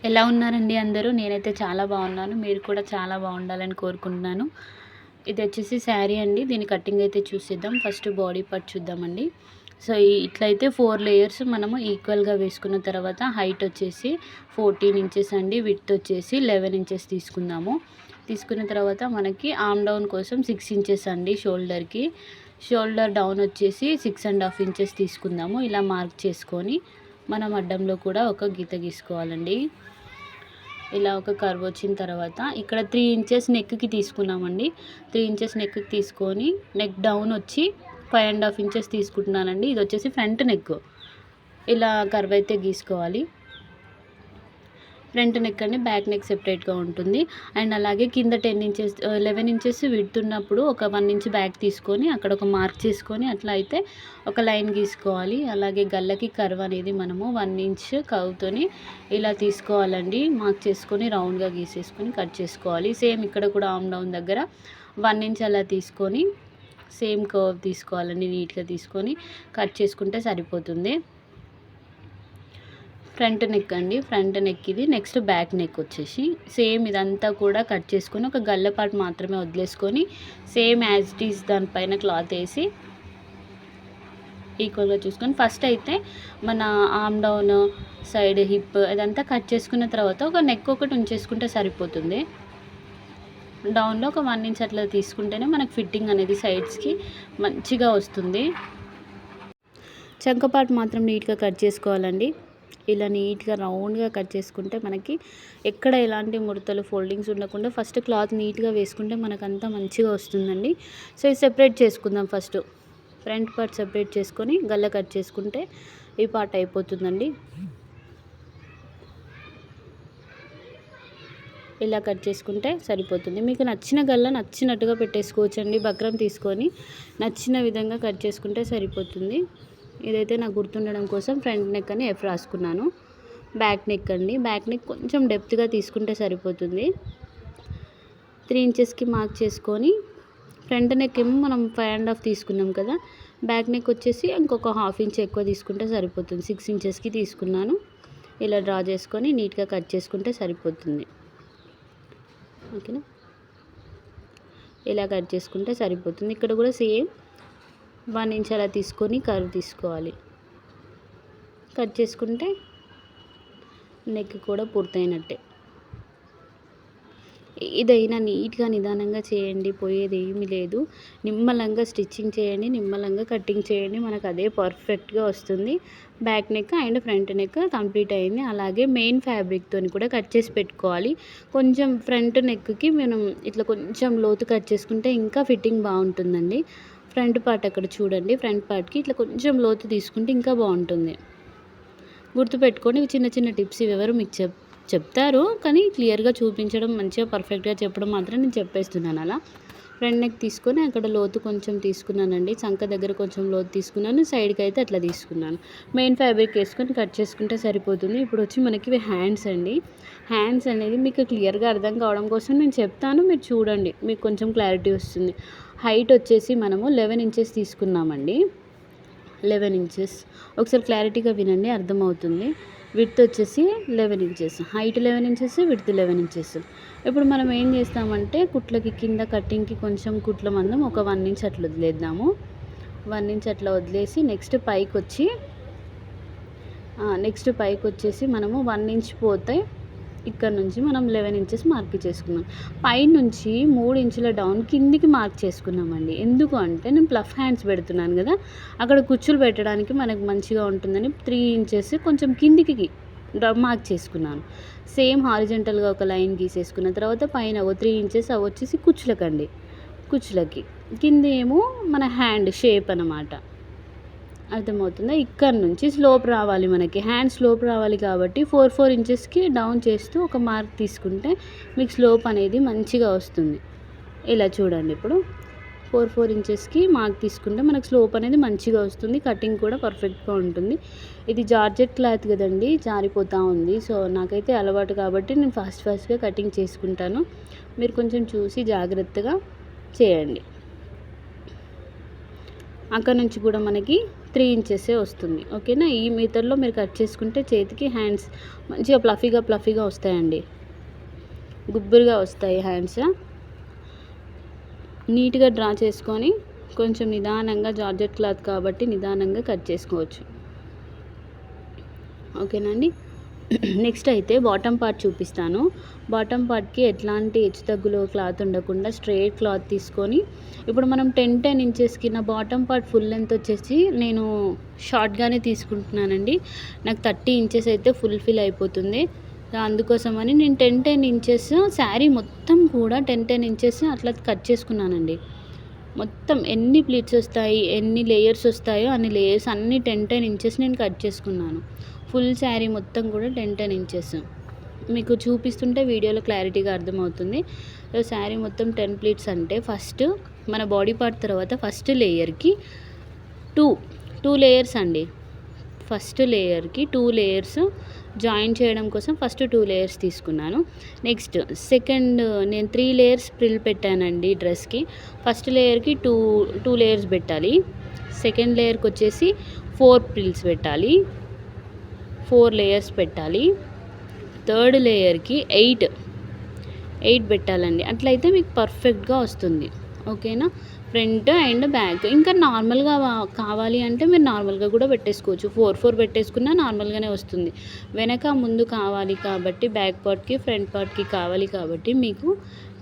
ఎలా ఉన్నారండి అందరూ? నేనైతే చాలా బాగున్నాను. మీరు కూడా చాలా బాగుండాలని కోరుకుంటున్నాను. ఇది వచ్చేసి శారీ అండి. దీని కటింగ్ అయితే చూసేద్దాం. ఫస్ట్ బాడీ పార్ట్ చూద్దామండి. సో ఇట్లయితే 4 లేయర్స్ మనము ఈక్వల్గా వేసుకున్న తర్వాత హైట్ వచ్చేసి 14 ఇంచెస్ అండి. విడ్త్ వచ్చేసి 11 ఇంచెస్ తీసుకుందాము. తీసుకున్న తర్వాత మనకి ఆర్మ్ డౌన్ కోసం 6 ఇంచెస్ అండి. షోల్డర్ డౌన్ వచ్చేసి 6.5 ఇంచెస్ తీసుకుందాము. ఇలా మార్క్ చేసుకొని మనం అడ్డంలో కూడా ఒక గీత గీసుకోవాలండి. ఇలా ఒక కర్వ్ వచ్చిన తర్వాత ఇక్కడ 3 ఇంచెస్ నెక్కి తీసుకున్నామండి. 3 ఇంచెస్ నెక్కి తీసుకొని నెక్ డౌన్ వచ్చి 5.5 ఇంచెస్ తీసుకుంటున్నానండి. ఇది వచ్చేసి ఫ్రంట్ నెక్. ఇలా కర్వ్ అయితే గీసుకోవాలి. ఫ్రంట్ నెక్ అండి, బ్యాక్ నెక్ సెపరేట్గా ఉంటుంది. అండ్ అలాగే కింద 11 ఇంచెస్ విడ్త్ ఉన్నప్పుడు ఒక 1 ఇంచ్ బ్యాక్ తీసుకొని అక్కడ ఒక మార్క్ చేసుకొని అట్లా అయితే ఒక లైన్ గీసుకోవాలి. అలాగే గల్లకి కర్వ్ అనేది మనము 1 ఇంచ్ కర్వ్తోని ఇలా తీసుకోవాలండి. మార్క్ చేసుకొని రౌండ్గా గీసేసుకొని కట్ చేసుకోవాలి. సేమ్ ఇక్కడ కూడా ఆర్మ్ డౌన్ దగ్గర 1 ఇంచ్ అలా తీసుకొని సేమ్ కర్వ్ తీసుకోవాలండి. నీట్గా తీసుకొని కట్ చేసుకుంటే సరిపోతుంది. ఫ్రంట్ నెక్ అండి, ఫ్రంట్ నెక్ ఇది. నెక్స్ట్ బ్యాక్ నెక్ వచ్చేసి సేమ్ ఇదంతా కూడా కట్ చేసుకొని ఒక గల్ల పార్ట్ మాత్రమే వదిలేసుకొని సేమ్ యాజ్ ఇట్ ఈస్ దానిపైన క్లాత్ వేసి ఈక్వల్గా చూసుకొని ఫస్ట్ అయితే మన ఆర్మ్ డౌన్ సైడ్ హిప్ అదంతా కట్ చేసుకున్న తర్వాత ఒక నెక్ ఒకటి ఉంచేసుకుంటే సరిపోతుంది. డౌన్లో ఒక 1 ఇంచ్ అట్లా తీసుకుంటేనే మనకు ఫిట్టింగ్ అనేది సైడ్స్కి మంచిగా వస్తుంది. చంక పార్ట్ మాత్రం నీట్గా కట్ చేసుకోవాలండి. ఇలా నీట్గా రౌండ్గా కట్ చేసుకుంటే మనకి ఎక్కడ ఎలాంటి ముడతలు ఫోల్డింగ్స్ ఉండకుండా ఫస్ట్ క్లాత్ నీట్గా వేసుకుంటే మనకంతా మంచిగా వస్తుందండి. సో ఇది సెపరేట్ చేసుకుందాం. ఫస్ట్ ఫ్రంట్ పార్ట్ సెపరేట్ చేసుకొని గల్ల కట్ చేసుకుంటే ఈ పార్ట్ అయిపోతుందండి. ఇలా కట్ చేసుకుంటే సరిపోతుంది. మీకు నచ్చిన గల్ల నచ్చినట్టుగా పెట్టేసుకోవచ్చండి. బక్రం తీసుకొని నచ్చిన విధంగా కట్ చేసుకుంటే సరిపోతుంది. ఇదైతే నాకు గుర్తుండడం కోసం ఫ్రంట్ నెక్ అని ఎఫ్ రాసుకున్నాను. బ్యాక్ నెక్ అండి, బ్యాక్ నెక్ కొంచెం డెప్త్గా తీసుకుంటే సరిపోతుంది. 3 ఇంచెస్కి మార్క్ చేసుకొని ఫ్రంట్ నెక్ ఏమో మనం 5.5 తీసుకున్నాం కదా, బ్యాక్ నెక్ వచ్చేసి ఇంకొక 1/2 ఇంచ్ ఎక్కువ తీసుకుంటే సరిపోతుంది. 6 ఇంచెస్కి తీసుకున్నాను. ఇలా డ్రా చేసుకొని నీట్గా కట్ చేసుకుంటే సరిపోతుంది. ఓకేనా, ఇలా కట్ చేసుకుంటే సరిపోతుంది. ఇక్కడ కూడా సేమ్ 1 ఇంచ్ అలా తీసుకొని కర్వ్ తీసుకోవాలి. కట్ చేసుకుంటే నెక్ కూడా పూర్తయినట్టే. ఏదైనా నీట్గా నిదానంగా చేయండి, పోయేది ఏమీ లేదు. నిమ్మలంగా స్టిచ్చింగ్ చేయండి, నిమ్మలంగా కటింగ్ చేయండి, మనకు అదే పర్ఫెక్ట్గా వస్తుంది. Back neck and front neck complete అయింది. అలాగే మెయిన్ ఫ్యాబ్రిక్తో కూడా కట్ చేసి పెట్టుకోవాలి. కొంచెం ఫ్రంట్ నెక్కి మనం ఇట్లా కొంచెం లోతు కట్ చేసుకుంటే ఇంకా ఫిట్టింగ్ బాగుంటుందండి. ఫ్రంట్ పార్ట్ అక్కడ చూడండి, ఫ్రంట్ పార్ట్కి ఇట్లా కొంచెం లోతు తీసుకుంటే ఇంకా బాగుంటుంది. గుర్తుపెట్టుకొని చిన్న చిన్న టిప్స్ ఇవి ఎవరు మీకు చెప్తారు, కానీ క్లియర్గా చూపించడం, మంచిగా పర్ఫెక్ట్గా చెప్పడం మాత్రం నేను చెప్పేస్తున్నాను. అలా ఫ్రంట్ నెక్ తీసుకొని అక్కడ లోతు కొంచెం తీసుకున్నానండి. చంక దగ్గర కొంచెం లోతు తీసుకున్నాను, సైడ్కి అయితే అట్లా తీసుకున్నాను. మెయిన్ ఫ్యాబ్రిక్ వేసుకొని కట్ చేసుకుంటే సరిపోతుంది. ఇప్పుడు వచ్చి మనకి హ్యాండ్స్ అండి. హ్యాండ్స్ అనేది మీకు క్లియర్గా అర్థం కావడం కోసం నేను చెప్తాను, మీరు చూడండి, మీకు కొంచెం క్లారిటీ వస్తుంది. హైట్ వచ్చేసి మనము 11 ఇంచెస్ తీసుకున్నామండి. 11 ఇంచెస్ ఒకసారి క్లారిటీగా వినండి, అర్థమవుతుంది. విడ్త్ వచ్చేసి 11 inches, height 11 inches, width 11 inches. ఇప్పుడు మనం ఏం చేస్తామంటే కుట్లకి కింద కటింగ్కి కొంచెం కుట్ల మందం ఒక 1 ఇంచ్ అట్లా వదిలేద్దాము. 1 ఇంచ్ అట్లా వదిలేసి నెక్స్ట్ పైకి వచ్చేసి మనము 1 ఇంచ్ పోతే ఇక్కడ నుంచి మనం 11 ఇంచెస్ మార్క్ చేసుకున్నాం. పైనుంచి 3 ఇంచుల డౌన్ కిందికి మార్క్ చేసుకున్నామండి. ఎందుకు అంటే నేను ప్లఫ్ హ్యాండ్స్ పెడుతున్నాను కదా, అక్కడ కుచ్చులు పెట్టడానికి మనకు మంచిగా ఉంటుందని 3 ఇంచెస్ కొంచెం కిందికి మార్క్ చేసుకున్నాను. సేమ్ హారిజంటల్గా ఒక లైన్ గీసేసుకున్న తర్వాత పైన 3 ఇంచెస్ అవి వచ్చేసి కుచ్చులకి కింద ఏమో మన హ్యాండ్ షేప్ అన్నమాట. అర్థమవుతుందా? ఇక్కడ నుంచి స్లోప్ రావాలి, మనకి హ్యాండ్ స్లోప్ రావాలి కాబట్టి 4 ఇంచెస్కి డౌన్ చేస్తూ ఒక మార్క్ తీసుకుంటే మీకు స్లోప్ అనేది మంచిగా వస్తుంది. ఇలా చూడండి, ఇప్పుడు 4 ఇంచెస్కి మార్క్ తీసుకుంటే మనకు స్లోప్ అనేది మంచిగా వస్తుంది. కటింగ్ కూడా పర్ఫెక్ట్గా ఉంటుంది. ఇది జార్జెట్ క్లాత్ కదండి, జారిపోతూ ఉంది. సో నాకైతే అలవాటు కాబట్టి నేను ఫాస్ట్గా కటింగ్ చేసుకుంటాను. మీరు కొంచెం చూసి జాగ్రత్తగా చేయండి. అక్కడ నుంచి కూడా మనకి 3 ఇంచెసే వస్తుంది. ఓకేనా. ఈ మెథడ్లో మీరు కట్ చేసుకుంటే చేతికి హ్యాండ్స్ మంచిగా ప్లఫీగా వస్తాయండి. గుబ్బురుగా వస్తాయి హ్యాండ్స్. నీట్గా డ్రా చేసుకొని కొంచెం నిదానంగా, జార్జెట్ క్లాత్ కాబట్టి నిదానంగా కట్ చేసుకోవచ్చు. ఓకేనండి. నెక్స్ట్ అయితే బాటమ్ పార్ట్ చూపిస్తాను. బాటమ్ పార్ట్కి ఎట్లాంటి హెచ్చుతగ్గులు క్లాత్ ఉండకుండా స్ట్రైట్ క్లాత్ తీసుకొని, ఇప్పుడు మనం 10 ఇంచెస్కి నా బాటమ్ పార్ట్ ఫుల్ లెంత్ వచ్చేసి నేను షార్ట్గానే తీసుకుంటున్నానండి. నాకు 30 ఇంచెస్ అయితే ఫుల్ఫిల్ అయిపోతుంది. అందుకోసమని నేను 10 ఇంచెస్ శారీ మొత్తం కూడా 10 ఇంచెస్ అట్లా కట్ చేసుకున్నానండి. మొత్తం ఎన్ని ప్లీట్స్ వస్తాయి, ఎన్ని లేయర్స్ వస్తాయో అన్ని లేయర్స్ అన్ని 10 ఇంచెస్ నేను కట్ చేసుకున్నాను. ఫుల్ శారీ మొత్తం కూడా 10 ఇంచెస్. మీకు చూపిస్తుంటే వీడియోలో క్లారిటీగా అర్థమవుతుంది. శారీ మొత్తం 10 ప్లీట్స్ అంటే ఫస్ట్ మన బాడీ పార్ట్ తర్వాత ఫస్ట్ లేయర్కి 2 లేయర్స్ అండి. ఫస్ట్ లేయర్కి 2 లేయర్స్ జాయిన్ చేయడం కోసం ఫస్ట్ 2 లేయర్స్ తీసుకున్నాను. నెక్స్ట్ సెకండ్ నేను 3 లేయర్స్ ప్రిల్ పెట్టానండి డ్రెస్కి. ఫస్ట్ లేయర్కి 2 లేయర్స్ పెట్టాలి. సెకండ్ లేయర్కి వచ్చేసి 4 ప్రిల్స్ పెట్టాలి, 4 లేయర్స్ పెట్టాలి. థర్డ్ లేయర్కి 8 పెట్టాలండి. అట్లయితే మీకు పర్ఫెక్ట్గా వస్తుంది. ఓకేనా. Front and back. ఇంకా నార్మల్గా కావాలి అంటే మీరు నార్మల్గా కూడా పెట్టేసుకోవచ్చు. 4 పెట్టేసుకున్నా నార్మల్గానే వస్తుంది. వెనక ముందు కావాలి కాబట్టి బ్యాక్ పార్ట్కి ఫ్రంట్ పార్ట్కి కావాలి కాబట్టి మీకు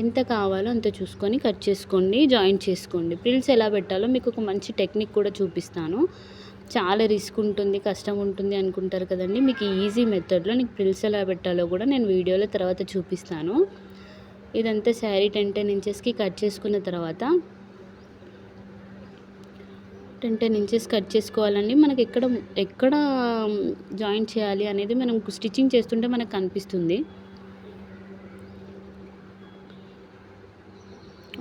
ఎంత కావాలో అంత చూసుకొని కట్ చేసుకోండి, జాయింట్ చేసుకోండి. ప్రిల్స్ ఎలా పెట్టాలో మీకు ఒక మంచి టెక్నిక్ కూడా చూపిస్తాను. చాలా రిస్క్ ఉంటుంది, కష్టం ఉంటుంది అనుకుంటారు కదండి. మీకు ఈజీ మెథడ్లో నీకు ప్రిల్స్ ఎలా పెట్టాలో కూడా నేను వీడియోలో తర్వాత చూపిస్తాను. ఇదంతా శారీ 10 ఇంచెస్కి కట్ చేసుకున్న తర్వాత 10 ఇంచెస్ కట్ చేసుకోవాలండి. మనకి ఎక్కడ జాయిన్ చేయాలి అనేది మనం స్టిచ్చింగ్ చేస్తుంటే మనకు కనిపిస్తుంది.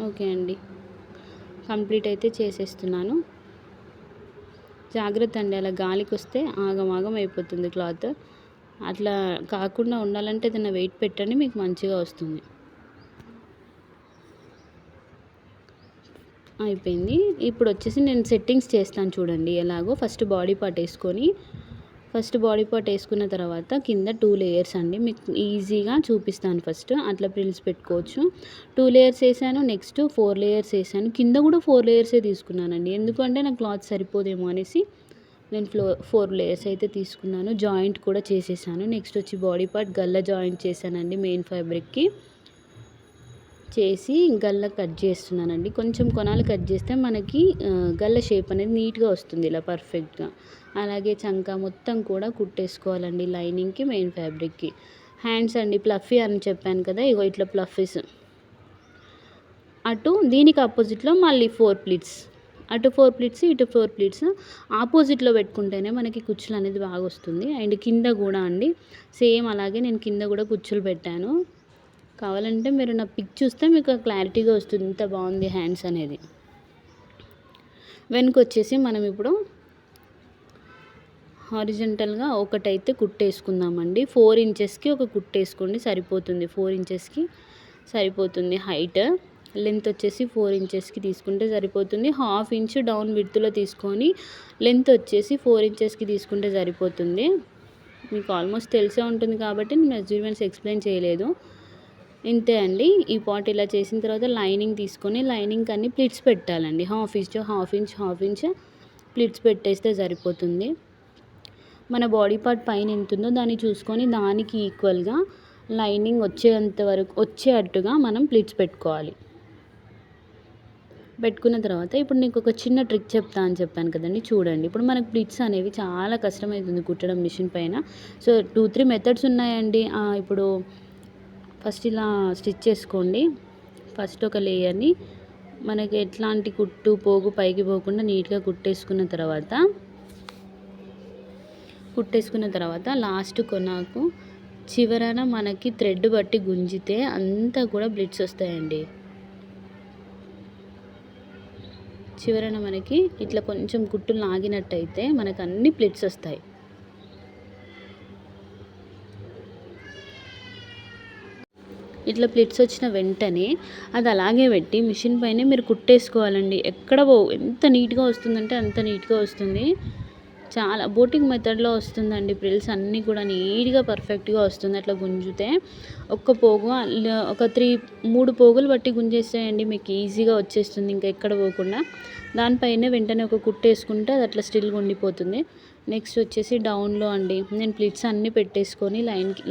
ఓకే అండి, కంప్లీట్ అయితే చేసేస్తున్నాను. జాగ్రత్త అండి, అలా గాలికి వస్తే ఆగం అయిపోతుంది క్లాత్. అట్లా కాకుండా ఉండాలంటే ఏదైనా వెయిట్ పెట్టండి, మీకు మంచిగా వస్తుంది. అయిపోయింది. ఇప్పుడు వచ్చేసి నేను సెట్టింగ్స్ చేస్తాను చూడండి ఎలాగో. ఫస్ట్ బాడీ పార్ట్ వేసుకున్న తర్వాత కింద 2 లేయర్స్ అండి. మీకు ఈజీగా చూపిస్తాను. ఫస్ట్ అట్లా ప్రిల్స్ పెట్టుకోవచ్చు. 2 లేయర్స్ వేసాను. నెక్స్ట్ 4 లేయర్స్ వేసాను. కింద కూడా 4 లేయర్సే తీసుకున్నానండి. ఎందుకంటే నాకు క్లాత్ సరిపోదేమో అనేసి నేను 4 లేయర్స్ అయితే తీసుకున్నాను. జాయింట్ కూడా చేసేసాను. నెక్స్ట్ వచ్చి బాడీ పార్ట్ గల్ల జాయింట్ చేశానండి. మెయిన్ ఫ్యాబ్రిక్కి చేసి గల్ల కట్ చేస్తున్నానండి. కొంచెం కొనాలు కట్ చేస్తే మనకి గల్ల షేప్ అనేది నీట్గా వస్తుంది ఇలా పర్ఫెక్ట్గా. అలాగే చంక మొత్తం కూడా కుట్టేసుకోవాలండి లైనింగ్కి, మెయిన్ ఫ్యాబ్రిక్కి. హ్యాండ్స్ అండి ప్లఫీ అని చెప్పాను కదా, ఇగో ఇట్లా ప్లఫీస్. అటు దీనికి ఆపోజిట్లో మళ్ళీ 4 ప్లీట్స్, అటు 4 ప్లీట్స్, ఇటు 4 ప్లీట్స్ ఆపోజిట్లో పెట్టుకుంటేనే మనకి కుచ్చులు అనేది బాగా వస్తుంది. అండ్ కింద కూడా అండి సేమ్ అలాగే నేను కింద కూడా కుచ్చులు పెట్టాను. కావాలంటే మీరు నా పిక్ చూస్తే మీకు క్లారిటీగా వస్తుంది ఇంత బాగుంది హ్యాండ్స్ అనేది. వెనక వచ్చేసి మనం ఇప్పుడు హారిజంటల్గా ఒకటైతే కుట్టేసుకుందామండి. 4 ఇంచెస్కి ఒక కుట్టేసుకోండి సరిపోతుంది. 4 ఇంచెస్కి సరిపోతుంది హైట్. లెంత్ వచ్చేసి 4 ఇంచెస్కి తీసుకుంటే సరిపోతుంది. 1/2 ఇంచ్ డౌన్ విడ్త్లో తీసుకొని లెంత్ వచ్చేసి 4 ఇంచెస్కి తీసుకుంటే సరిపోతుంది. మీకు ఆల్మోస్ట్ తెలిసే ఉంటుంది కాబట్టి నేను మెజర్మెంట్స్ ఎక్స్ప్లెయిన్ చేయలేదు. ఇంతే అండి. ఈ పార్ట్ ఇలా చేసిన తర్వాత లైనింగ్ తీసుకొని లైనింగ్ అన్ని ప్లిట్స్ పెట్టాలండి. 1/2 ఇంచ్ ప్లిట్స్ పెట్టేస్తే సరిపోతుంది. మన బాడీ పార్ట్ పైన ఎంత ఉందో దాన్ని చూసుకొని దానికి ఈక్వల్గా లైనింగ్ వచ్చేటట్టుగా మనం ప్లిట్స్ పెట్టుకోవాలి. పెట్టుకున్న తర్వాత ఇప్పుడు నీకు ఒక చిన్న ట్రిక్ చెప్తా అని చెప్పాను కదండి, చూడండి. ఇప్పుడు మనకు ప్లిట్స్ అనేవి చాలా కష్టమవుతుంది కుట్టడం మిషన్ పైన. సో 2-3 మెథడ్స్ ఉన్నాయండి. ఇప్పుడు ఫస్ట్ ఇలా స్టిచ్ చేసుకోండి. ఫస్ట్ ఒక లేయర్ని మనకి ఎట్లాంటి కుట్టు పోగు పైకి పోకుండా నీట్గా కుట్టేసుకున్న తర్వాత లాస్ట్ కొనాకు చివరన మనకి థ్రెడ్ బట్టి గుంజితే అంతా కూడా ప్లిట్స్ వస్తాయండి. చివరన మనకి ఇట్లా కొంచెం కుట్టులు లాగినట్టయితే మనకు అన్ని ప్లిట్స్ వస్తాయి. ఇట్లా ప్లిట్స్ వచ్చిన వెంటనే అది అలాగే పెట్టి మిషన్ పైన మీరు కుట్టేసుకోవాలండి. ఎంత నీట్గా వస్తుందంటే అంత నీట్గా వస్తుంది. చాలా బోటింగ్ మెథడ్‌లో వస్తుందండి ఫ్రిల్స్ అన్నీ కూడా నీట్‌గా పర్ఫెక్ట్‌గా వస్తుంది. అట్లా గుంజితే ఒక్క పోగు ఒక 3 పోగులు బట్టి గుంజేసేయండి మీకు ఈజీగా వచ్చేస్తుంది ఇంకా ఎక్కడ పోకుండా. దానిపైనే వెంటనే ఒక కుట్టేసుకుంటే అది అట్లా స్టిల్‌గా ఉండిపోతుంది. నెక్స్ట్ వచ్చేసి డౌన్‌లో అండి నేను ప్లిట్స్ అన్నీ పెట్టేసుకొని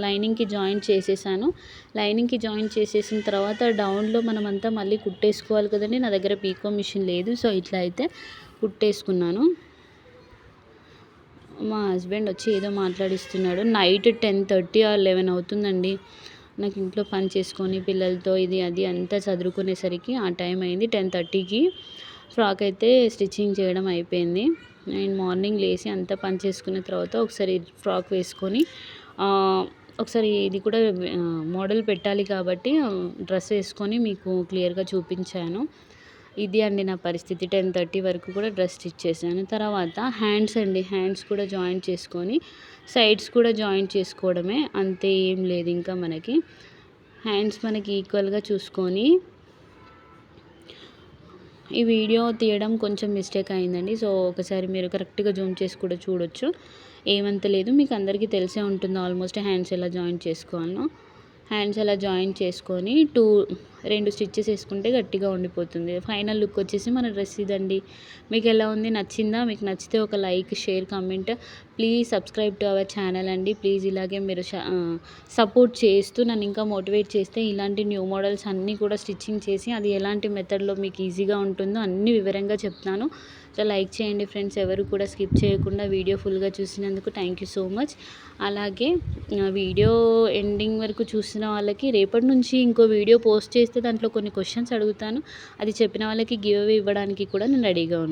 లైనింగ్‌కి జాయింట్ చేసేసాను. లైనింగ్‌కి జాయింట్ చేసేసిన తర్వాత డౌన్‌లో మనమంతా మళ్ళీ కుట్టేసుకోవాలి కదండీ! నా దగ్గర పీకో మిషన్ లేదు. సో, ఇట్లా అయితే కుట్టేసుకున్నాను. మా హస్బెండ్ వచ్చి ఏదో మాట్లాడిస్తున్నాడు. నైట్ 10:30 ఆర్ 11 అవుతుందండి. నాకు ఇంట్లో పని చేసుకొని పిల్లలతో ఇది అది అంతా చదురుకునేసరికి ఆ టైం అయింది. 10:30కి ఫ్రాక్ అయితే స్టిచ్చింగ్ చేయడం అయిపోయింది. నేను మార్నింగ్ లేసి అంతా పని చేసుకున్న తర్వాత ఒకసారి ఫ్రాక్ వేసుకొని ఒకసారి ఇది కూడా మోడల్ పెట్టాలి కాబట్టి డ్రెస్ వేసుకొని మీకు క్లియర్‌గా చూపించాను. ఇది అండి నా పరిస్థితి. 10:30 వరకు కూడా డ్రెస్ స్టిచ్ చేశాను. తర్వాత హ్యాండ్స్ అండి. హ్యాండ్స్ కూడా జాయింట్ చేసుకొని సైడ్స్ కూడా జాయింట్ చేసుకోవడమే. అంతే ఏం లేదు ఇంకా మనకి. హ్యాండ్స్ మనకి ఈక్వల్‌గా చూసుకొని ఈ వీడియో తీయడం కొంచెం మిస్టేక్ అయిందండి. సో, ఒకసారి మీరు కరెక్ట్‌గా జూమ్ చేసి కూడా చూడొచ్చు. ఏమంత లేదు. మీకు అందరికీ తెలిసే ఉంటుంది ఆల్మోస్ట్ హ్యాండ్స్ ఎలా జాయింట్ చేసుకోవాలో. హ్యాండ్స్ అలా జాయింట్ చేసుకొని 2 స్టిచెస్ వేసుకుంటే గట్టిగా ఉండిపోతుంది. ఫైనల్ లుక్ వచ్చేసి మన డ్రెస్ ఇదండి. మీకు ఎలా ఉంది? నచ్చిందా? మీకు నచ్చితే ఒక like, share, comment. Please subscribe to our channel అండి. ప్లీజ్ ఇలాగే మీరు సపోర్ట్ చేస్తూ నన్ను ఇంకా మోటివేట్ చేస్తే ఇలాంటి న్యూ మోడల్స్ అన్నీ కూడా స్టిచ్చింగ్ చేసి అది ఎలాంటి మెథడ్‌లో మీకు ఈజీగా ఉంటుందో అన్నీ వివరంగా చెప్తాను. సో, లైక్ చేయండి ఫ్రెండ్స్. ఎవరు కూడా స్కిప్ చేయకుండా వీడియో ఫుల్‌గా చూసినందుకు థ్యాంక్ యూ సో మచ్. అలాగే వీడియో ఎండింగ్ వరకు చూసిన వాళ్ళకి రేపటి నుంచి ఇంకో వీడియో పోస్ట్ చేస్తే దాంట్లో కొన్ని క్వెషన్స్ అడుగుతాను. అది చెప్పిన వాళ్ళకి గివ్ అవే ఇవ్వడానికి కూడా నేను రెడీగా ఉన్నాను.